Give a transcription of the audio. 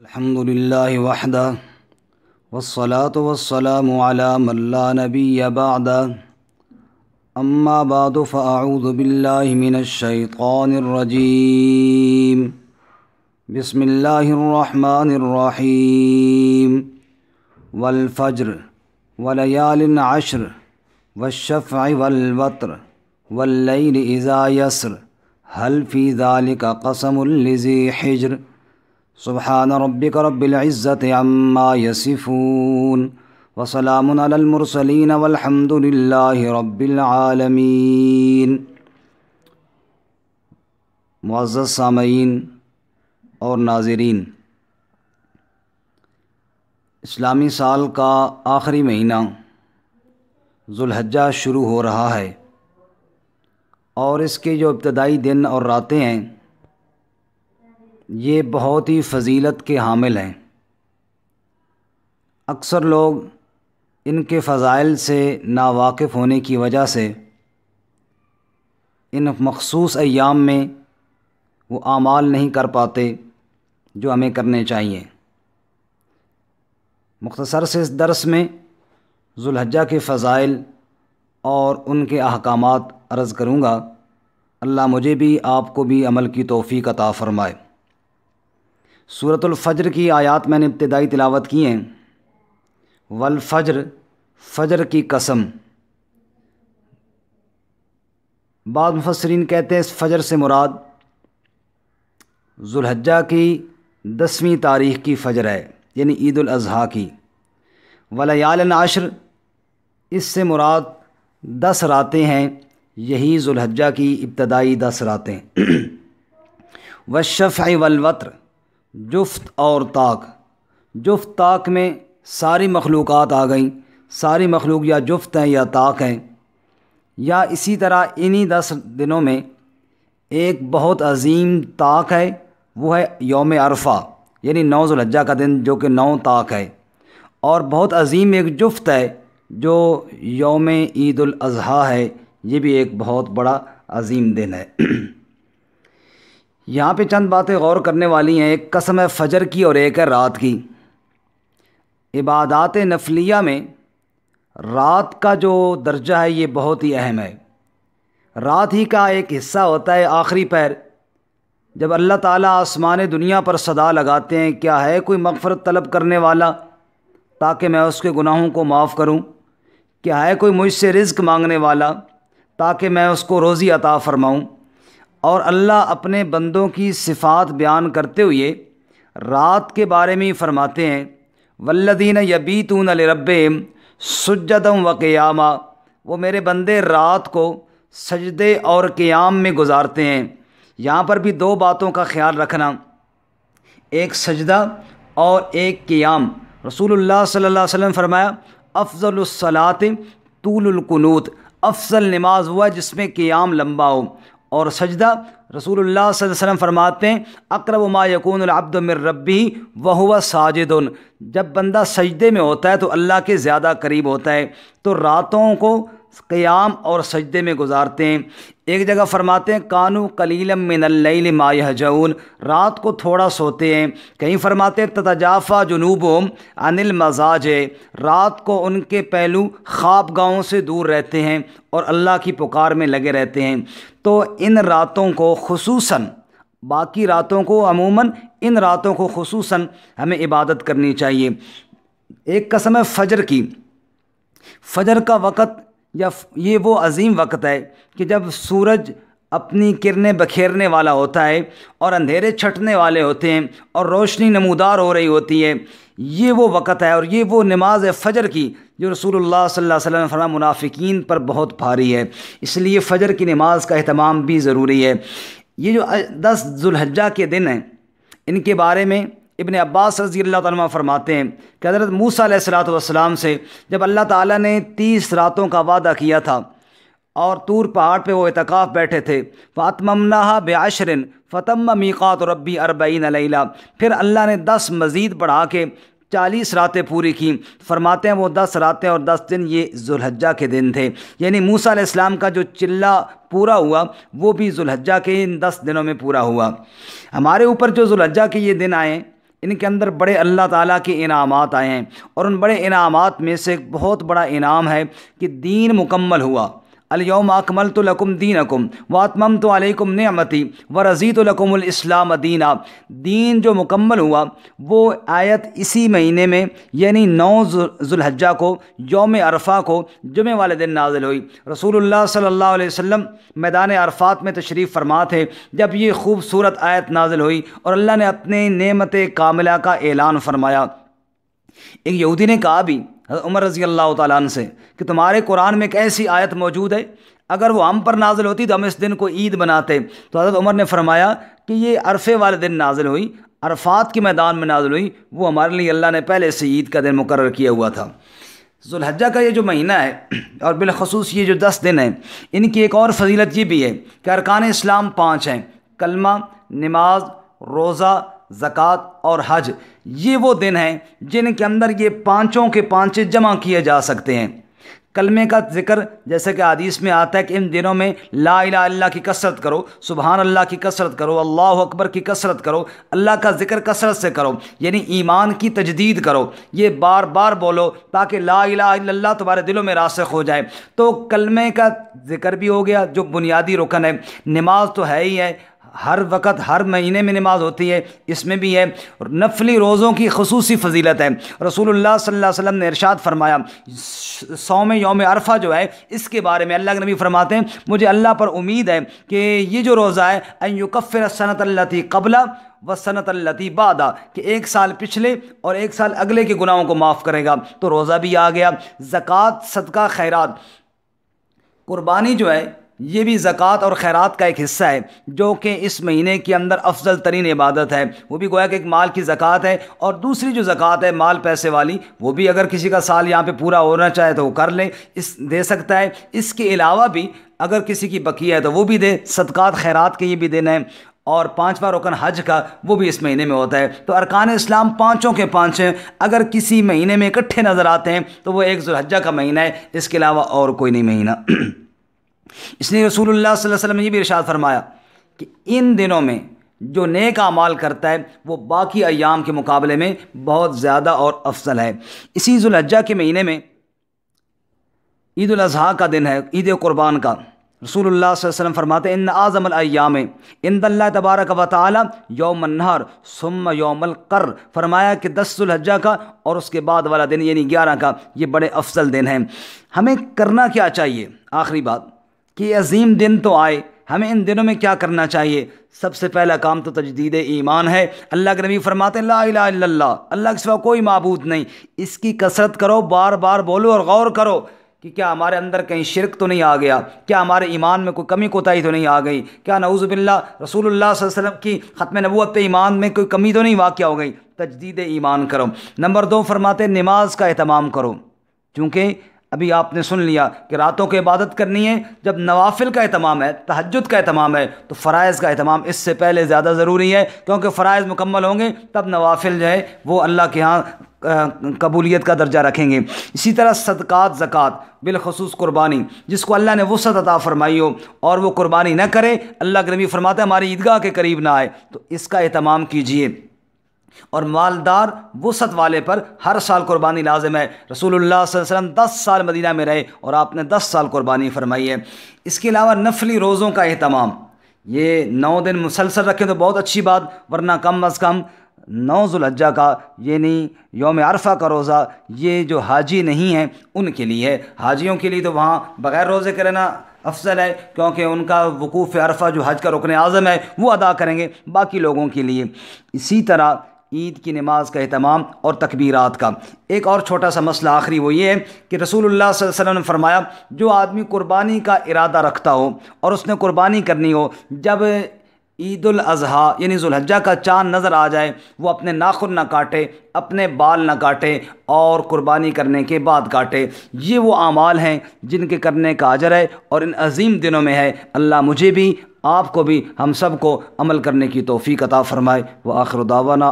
الحمد للہ وحدہ والصلاة والسلام علی من لا نبی بعدہ اما بعد فاعوذ باللہ من الشیطان الرجیم بسم اللہ الرحمن الرحیم والفجر ولیال عشر والشفع والوتر واللیل اذا یسر هل فی ذلک قسم لذی حجر سبحان ربک رب العزت عما یصفون وسلام علی المرسلین والحمد للہ رب العالمین۔ معزز سامعین اور ناظرین، اسلامی سال کا آخری مہینہ ذوالحجہ شروع ہو رہا ہے اور اس کے جو ابتدائی دن اور راتیں ہیں یہ بہت ہی فضیلت کے حامل ہیں۔ اکثر لوگ ان کے فضائل سے ناواقف ہونے کی وجہ سے ان مخصوص ایام میں وہ اعمال نہیں کر پاتے جو ہمیں کرنے چاہیے۔ مختصر سے اس درس میں ذوالحجہ کے فضائل اور ان کے احکامات عرض کروں گا۔ اللہ مجھے بھی آپ کو بھی عمل کی توفیق عطا فرمائے۔ سورۃ الفجر کی آیات میں نے ابتدائی تلاوت کی ہیں۔ والفجر، فجر کی قسم۔ بعض مفسرین کہتے ہیں اس فجر سے مراد ذوالحجہ کی 10ویں تاریخ کی فجر ہے، یعنی عید الاضحیٰ کی۔ ولیال عشر، اس سے مراد 10 راتیں ہیں، یہی ذوالحجہ کی ابتدائی 10 راتیں۔ والشفع والوتر، جفت اور طاق۔ جفت طاق میں ساری مخلوقات آ گئیں، ساری مخلوق یا جفت ہیں یا طاق ہیں۔ یا اسی طرح انہی 10 دنوں میں ایک بہت عظیم طاق ہے، وہ ہے یوم عرفہ، یعنی 9 ذوالحجہ کا دن جو کہ 9 طاق ہے۔ اور بہت عظیم ایک جفت ہے جو یوم عید الاضحیٰ ہے، یہ بھی ایک بہت بڑا عظیم دن ہے۔ یہاں پہ چند باتیں غور کرنے والی ہیں۔ ایک قسم ہے فجر کی اور ایک ہے رات کی۔ عبادات نفلیہ میں رات کا جو درجہ ہے یہ بہت ہی اہم ہے۔ رات ہی کا ایک حصہ ہوتا ہے آخری پہر، جب اللہ تعالیٰ آسمان دنیا پر صدا لگاتے ہیں، کیا ہے کوئی مغفرت طلب کرنے والا تاکہ میں اس کے گناہوں کو معاف کروں؟ کیا ہے کوئی مجھ سے رزق مانگنے والا تاکہ میں اس کو روزی عطا فرماؤں؟ اور اللہ اپنے بندوں کی صفات بیان کرتے ہوئے رات کے بارے میں ہی فرماتے ہیں، والذین یبیتون لربہم سجدا وقیاما، وہ میرے بندے رات کو سجدے اور قیام میں گزارتے ہیں۔ یہاں پر بھی 2 باتوں کا خیال رکھنا، ایک سجدہ اور ایک قیام۔ رسول اللہ صلی اللہ علیہ وسلم فرمایا، افضل الصلاۃ طول القنوت، افضل نماز وہ ہے جس میں قیام لمبا ہو۔ اور سجدہ، رسول اللہ صلی اللہ علیہ وسلم فرماتے ہیں، اقرب ما یکون العبد من ربہ وہو ساجد، جب بندہ سجدے میں ہوتا ہے تو اللہ کے زیادہ قریب ہوتا ہے۔ تو راتوں کو قیام اور سجدے میں گزارتے ہیں۔ ایک جگہ فرماتے ہیں، کانوا قلیلا من اللیل ما یہجعون، رات کو تھوڑا سوتے ہیں۔ کہیں فرماتے ہیں، تتجافی جنوبہم عن المضاجع، رات کو ان کے پہلو خواب گاہوں سے دور رہتے ہیں اور اللہ کی پکار میں لگے رہتے ہیں۔ تو ان راتوں کو خصوصاً، باقی راتوں کو عموماً، ان راتوں کو خصوصاً ہمیں عبادت کرنی چاہیے۔ ایک قسم ہے فجر کی۔ فجر کا وقت یہ وہ عظیم وقت ہے کہ جب سورج اپنی کرنیں بکھیرنے والا ہوتا ہے اور اندھیرے چھٹنے والے ہوتے ہیں اور روشنی نمودار ہو رہی ہوتی ہے، یہ وہ وقت ہے۔ اور یہ وہ نماز ہے فجر کی جو رسول اللہ صلی اللہ علیہ وسلم نے فرمایا منافقین پر بہت بھاری ہے، اس لیے فجر کی نماز کا اہتمام بھی ضروری ہے۔ یہ جو 10 ذوالحجہ کے دن ہیں، ان کے بارے میں ابن عباس رضی اللہ تعالیٰ عنہ فرماتے ہیں کہ حضرت موسیٰ علیہ السلام سے جب اللہ تعالیٰ نے 30 راتوں کا وعدہ کیا تھا اور طور پہاڑ پہ وہ اعتکاف بیٹھے تھے، فَأَتْمَمْنَاهَا بِعَشْرٍ فَتَمَّ مِيقَاتُ رَبِّي 40 لیلہ، پھر اللہ نے 10 مزید بڑھا کے 40 راتیں پوری کی۔ فرماتے ہیں وہ 10 راتیں اور 10 دن یہ ذوالحجہ کے دن تھے، یعنی موسیٰ علیہ السلام کا جو چلہ پورا ہوا وہ بھی ذوالحجہ کے ان 10 دنوں میں پورا ہوا۔ ہمارے اوپر جو ذوالحجہ کے یہ دن آئے ان کے اندر بڑے اللہ تعالیٰ کے انعامات آئے ہیں، اور ان بڑے انعامات میں سے ایک بہت بڑا انعام ہے کہ دین مکمل ہوا۔ الیوم اکملت لکم دینکم واتممت علیکم نعمتی ورضیت لکم الاسلام دینا۔ دین جو مکمل ہوا وہ آیت اسی مہینے میں یعنی 9 ذو الحجہ کو یوم عرفہ کو جمعہ والے دن نازل ہوئی۔ رسول اللہ صلی اللہ علیہ وسلم میدان عرفات میں تشریف فرما تھے جب یہ خوبصورت آیت نازل ہوئی اور اللہ نے اپنے نعمت کاملہ کا اعلان فرمایا۔ ایک یہودی نے کہا بھی حضرت عمر رضی اللہ تعالیٰ عنہ سے کہ تمہارے قرآن میں ایک ایسی آیت موجود ہے، اگر وہ ہم پر نازل ہوتی تو ہم اس دن کو عید بناتے۔ تو حضرت عمر نے فرمایا کہ یہ عرفے والے دن نازل ہوئی، عرفات کے میدان میں نازل ہوئی، وہ ہمارے لیے اللہ نے پہلے سے عید کا دن مقرر کیا ہوا تھا۔ ذو الحجہ کا یہ جو مہینہ ہے اور بالخصوص یہ جو 10 دن ہیں، ان کی ایک اور فضیلت یہ بھی ہے کہ ارکان اسلام 5 ہیں: کلمہ، نماز، روزہ، زکوٰۃ اور حج۔ یہ وہ دن ہیں جن کے اندر یہ پانچوں کے پانچے جمع کیے جا سکتے ہیں۔ کلمے کا ذکر جیسے کہ حدیث میں آتا ہے کہ ان دنوں میں لا الہ الا اللہ کی کثرت کرو، سبحان اللہ کی کثرت کرو، اللہ اکبر کی کثرت کرو، اللہ کا ذکر کثرت سے کرو، یعنی ایمان کی تجدید کرو، یہ بار بار بولو تاکہ لا الہ الا اللہ تمہارے دلوں میں راسخ ہو جائے۔ تو کلمے کا ذکر بھی ہو گیا جو بنیادی رکن ہے۔ نماز تو ہے ہی ہے، ہر وقت ہر مہینے میں نماز ہوتی ہے، اس میں بھی ہے۔ نفلی روزوں کی خصوصی فضیلت ہے۔ رسول اللہ صلی اللہ علیہ وسلم نے ارشاد فرمایا، صوم یوم عرفہ جو ہے اس کے بارے میں اللہ کے نبی فرماتے ہیں مجھے اللہ پر امید ہے کہ یہ جو روزہ ہے ان یکفر السنۃ التی قبل والسنۃ التی بعد، کہ ایک سال پچھلے اور ایک سال اگلے کے گناہوں کو معاف کرے گا۔ تو روزہ بھی آ گیا۔ زکوٰۃ، صدقہ، خیرات، قربانی جو ہے یہ بھی زکوٰۃ اور خیرات کا ایک حصہ ہے جو کہ اس مہینے کے اندر افضل ترین عبادت ہے۔ وہ بھی گویا کہ ایک مال کی زکوٰۃ ہے، اور دوسری جو زکوٰۃ ہے مال پیسے والی، وہ بھی اگر کسی کا سال یہاں پہ پورا ہونا چاہے تو وہ کر لے، دے سکتا ہے۔ اس کے علاوہ بھی اگر کسی کی بقیہ ہے تو وہ بھی دے۔ صدقات خیرات کے یہ بھی دن ہیں، اور 5واں رکن حج کا وہ بھی اس مہینے میں ہوتا ہے۔ تو ارکان اسلام پانچوں کے پانچ ہیں، اگر کسی مہینے میں اکٹھے نظر آتے ہیں تو وہ ایک ذو الحجہ کا مہینہ ہے، اس کے علاوہ اور کوئی نہیں مہینہ۔ اس لیے رسول اللہ صلی اللہ علیہ وسلم نے یہ بھی ارشاد فرمایا کہ ان دنوں میں جو نیک اعمال کرتا ہے وہ باقی ایام کے مقابلے میں بہت زیادہ اور افضل ہے۔ اسی ذو الحجہ کے مہینے میں عید الاضحیٰ کا دن ہے، عید قربان کا۔ رسول اللہ صلی اللہ علیہ وسلم فرماتے ہیں ان اعظم الایام عند اللہ تبارک و تعالی یوم النحر ثم یوم القر، فرمایا کہ 10 ذو الحجہ کا اور اس کے بعد والا دن یعنی 11 کا یہ بڑے افضل دن ہیں۔ ہمیں کرنا کیا چاہیے؟ آخری بات کہ یہ عظیم دن تو آئے، ہمیں ان دنوں میں کیا کرنا چاہیے؟ سب سے پہلا کام تو تجدید ایمان ہے۔ اللہ کے نبی فرماتے ہیں لا الہ الا اللہ، اللہ کے سوا کوئی معبود نہیں، اس کی کثرت کرو، بار بار بولو اور غور کرو کہ کیا ہمارے اندر کہیں شرک تو نہیں آ گیا، کیا ہمارے ایمان میں کوئی کمی کوتاہی تو نہیں آ گئی، کیا نعوذ باللہ رسول اللہ صلی اللہ علیہ وسلم کی ختم نبوت پہ ایمان میں کوئی کمی تو نہیں واقع ہو گئی۔ تجدید ایمان کرو۔ نمبر 2 فرماتے ہیں نماز کا اہتمام کرو، کیونکہ ابھی آپ نے سن لیا کہ راتوں کی عبادت کرنی ہے، جب نوافل کا اہتمام ہے، تہجد کا اہتمام ہے، تو فرائض کا اہتمام اس سے پہلے زیادہ ضروری ہے، کیونکہ فرائض مکمل ہوں گے تب نوافل جو ہے وہ اللہ کے ہاں قبولیت کا درجہ رکھیں گے۔ اسی طرح صدقات، زکوٰۃ، بالخصوص قربانی، جس کو اللہ نے وسعت عطا فرمائی ہو اور وہ قربانی نہ کرے، اللہ کے نبی فرماتا ہے ہماری عیدگاہ کے قریب نہ آئے، تو اس کا اہتمام کیجیے۔ اور مالدار وسعت والے پر ہر سال قربانی لازم ہے۔ رسول اللہ صلی اللہ علیہ وسلم 10 سال مدینہ میں رہے اور آپ نے 10 سال قربانی فرمائی ہے۔ اس کے علاوہ نفلی روزوں کا اہتمام، یہ 9 دن مسلسل رکھیں تو بہت اچھی بات، ورنہ کم از کم 9 ذو الحجہ کا یعنی یوم عرفہ کا روزہ یہ جو حاجی نہیں ہیں ان کے لیے ہے۔ حاجیوں کے لیے تو وہاں بغیر روزے کے رہنا افضل ہے، کیونکہ ان کا وقوف عرفہ جو حج کا رکن اعظم ہے وہ ادا کریں گے، باقی لوگوں کے لیے۔ اسی طرح عید کی نماز کا اہتمام اور تکبیرات کا۔ ایک اور چھوٹا سا مسئلہ آخری وہ یہ ہے کہ رسول اللہ صلی اللہ علیہ وسلم نے فرمایا جو آدمی قربانی کا ارادہ رکھتا ہو اور اس نے قربانی کرنی ہو، جب عید الاضحیٰ یعنی ذو الحجہ کا چاند نظر آ جائے وہ اپنے ناخن نہ کاٹے، اپنے بال نہ کاٹے اور قربانی کرنے کے بعد کاٹے۔ یہ وہ اعمال ہیں جن کے کرنے کا اجر ہے اور ان عظیم دنوں میں ہے۔ اللہ مجھے بھی، آپ کو بھی، ہم سب کو عمل کرنے کی توفیق عطا فرمائے۔ وآخر دعوانا